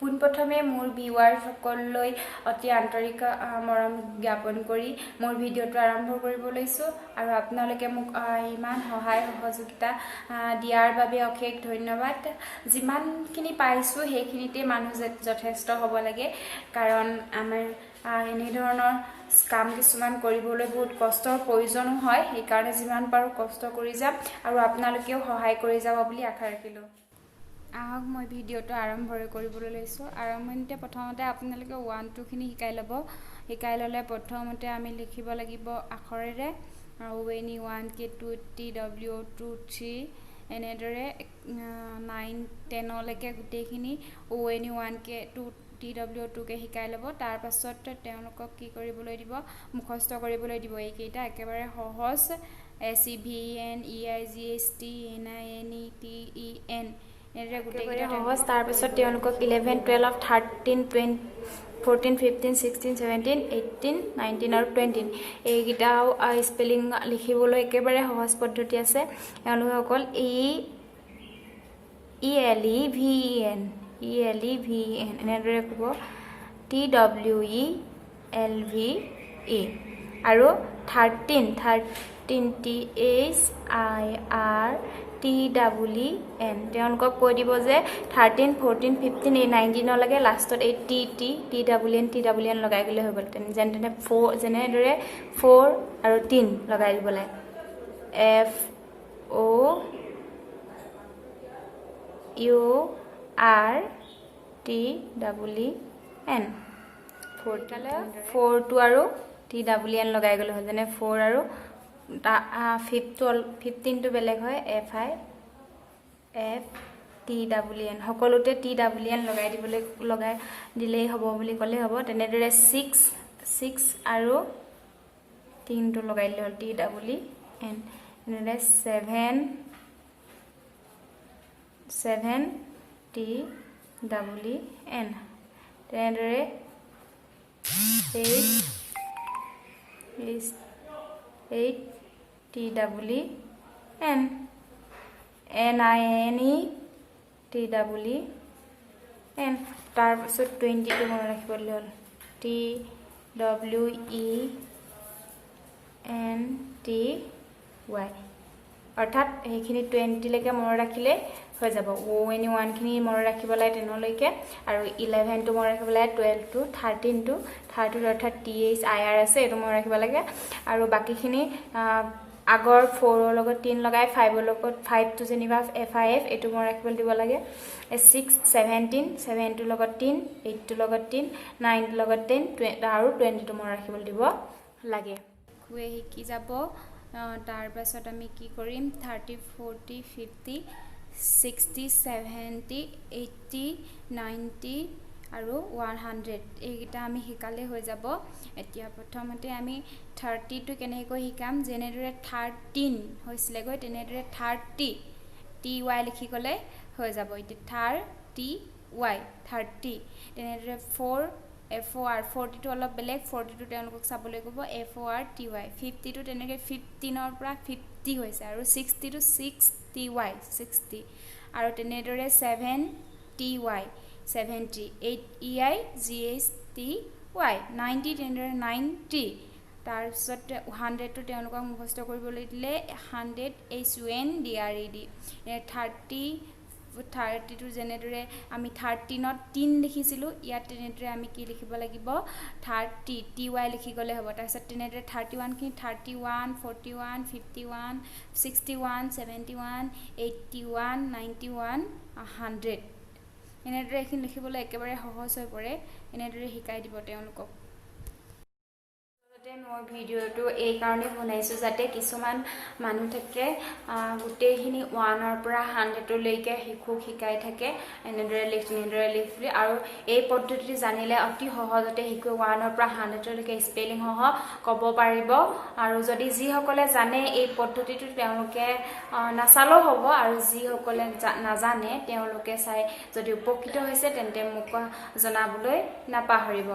পোনপ্ৰথমে মোৰ ভিউৱাৰসকললৈ অতি আন্তৰিক মৰম জ্ঞাপন কৰি মোৰ ভিডিঅ'টো আৰম্ভ কৰিব লৈছোঁ আৰু আপোনালোকে মোক ইমান সহায় সহযোগিতা দিয়াৰ বাবে অশেষ ধন্যবাদ। যিমানখিনি পাইছোঁ সেইখিনিতে মানুহ যথেষ্ট হ'ব লাগে, কাৰণ আমাৰ এনে ধৰণৰ কাম কিছুমান কৰিবলৈ বহুত কষ্টৰ প্ৰয়োজনো হয়। সেইকাৰণে যিমান পাৰোঁ কষ্ট কৰি যাম আৰু আপোনালোকেও সহায় কৰি যাব বুলি আশা ৰাখিলোঁ। আহক মই ভিডিঅ'টো আৰম্ভ কৰিবলৈ লৈছোঁ। আৰম্ভণিতে প্ৰথমতে আপোনালোকে 1-2 খিনি শিকাই ল'ব। শিকাই ল'লে প্ৰথমতে আমি লিখিব লাগিব আখৰেৰে ONE 1K 2 TW 2 3 এনেদৰে 9-10 লৈকে গোটেইখিনি ONE 1K 2 TW 2কে শিকাই ল'ব। তাৰ পাছত তেওঁলোকক কি কৰিবলৈ দিব, মুখস্থ কৰিবলৈ দিব। এইকেইটা একেবাৰে সহজ, SEVEN EIGHT NINETEN এনেদৰে গোটেইকেইটা সহজ। তাৰপিছত তেওঁলোকক 11 12 13 14 15 16 17 18 19 আৰু 20 এইকেইটাও স্পেলিং লিখিবলৈ একেবাৰে সহজ পদ্ধতি আছে। তেওঁলোকে অকল ELEVEN এনেদৰে ক'ব, TWELVE আৰু 13 THIRTEN তেওঁলোকক কৈ দিব যে 13 14 15 এই 19 লৈকে লাষ্টত এই TWN লগাই গ'লে হৈ গ'ল। যেনে 4 যেনেদৰে 4 আৰু 3 লগাই দিব লাগে, FOURTWEN 4টো আৰু TWN লগাই গ'লে হ'ল। যেনে 4 আৰু 15টো বেলেগ হয়, FTWN সকলোতে TWN লগাই দিলেই হ'ব বুলি ক'লেই হ'ব। তেনেদৰে 6 আৰু 3টো লগাই দিলে হ'ল, TWN। তেনেদৰে 7 TWN। তেনেদৰে 8 TWN NINETWN। তাৰপিছত 20টো মনত ৰাখিব দিলে হ'ল, TWENTY অৰ্থাৎ সেইখিনি 20 লৈকে মনত ৰাখিলে হৈ যাব। ONE 1 খিনি মনত ৰাখিব লাগে 10লৈকে, আৰু 11টো মনত ৰাখিব লাগে, 12টো 13টো অৰ্থাৎ THIR আছে এইটো মনত ৰাখিব লাগে। আৰু বাকীখিনি আগৰ 4ৰ লগত 3 লগাই 5ৰ লগত 5টো যেনিবা FIF এইটো মনত ৰাখিবলৈ দিব লাগে। 6 17 7টোৰ লগত 3 8টোৰ লগত 3 9টোৰ লগত 10 আৰু 20টো মনত ৰাখিবলৈ দিব লাগে। খুৱে শিকি যাব। তাৰ পাছত আমি কি কৰিম, 30 40 50 60 70 80 90 আৰু 100 এইকেইটা আমি শিকালে হৈ যাব। এতিয়া প্ৰথমতে আমি 30টো কেনেকৈ শিকাম, যেনেদৰে 13 হৈছিলেগৈ তেনেদৰে 30 TY লিখি গ'লে হৈ যাব। এতিয়া 30 তেনেদৰে 4 FOR 40টো অলপ বেলেগ, 40টো তেওঁলোকক চাবলৈ ক'ব FORTY। 50টো তেনেকৈ 15ৰ পৰা 50 হৈছে, আৰু 60টো 6TY 60, আৰু তেনেদৰে 7TY 70 8EIGHTY 90 তেনেদৰে 90। তাৰপিছত 100টো তেওঁলোকক মুখস্থ কৰিবলৈ দিলে 100 HUNDRED। 30টো যেনেদৰে আমি 13ত 3 লিখিছিলোঁ, ইয়াত তেনেদৰে আমি কি লিখিব লাগিব, 30 TY লিখি গ'লে হ'ব। তাৰপিছত তেনেদৰে 31খিনি 31 41 51 61 71 81 91 100 এনেদৰে এইখিনি লিখিবলৈ একেবাৰে সহজ হৈ পৰে। এনেদৰে শিকাই দিব তেওঁলোকক। মই ভিডিঅ'টো এই কাৰণে বনাইছোঁ যাতে কিছুমান মানুহ থাকে গোটেইখিনি 1ৰ পৰা 100লৈকে শিশুক শিকাই থাকে, এনেদৰে লিখ বুলি। আৰু এই পদ্ধতিটো জানিলে অতি সহজতে শিশু 1ৰ পৰা 100লৈকে স্পেলিং সহ ক'ব পাৰিব। আৰু যদি যিসকলে জানে এই পদ্ধতিটো তেওঁলোকে নাচালেও হ'ব, আৰু যিসকলে নাজানে তেওঁলোকে চাই যদি উপকৃত হৈছে তেন্তে মোক জনাবলৈ নাপাহৰিব।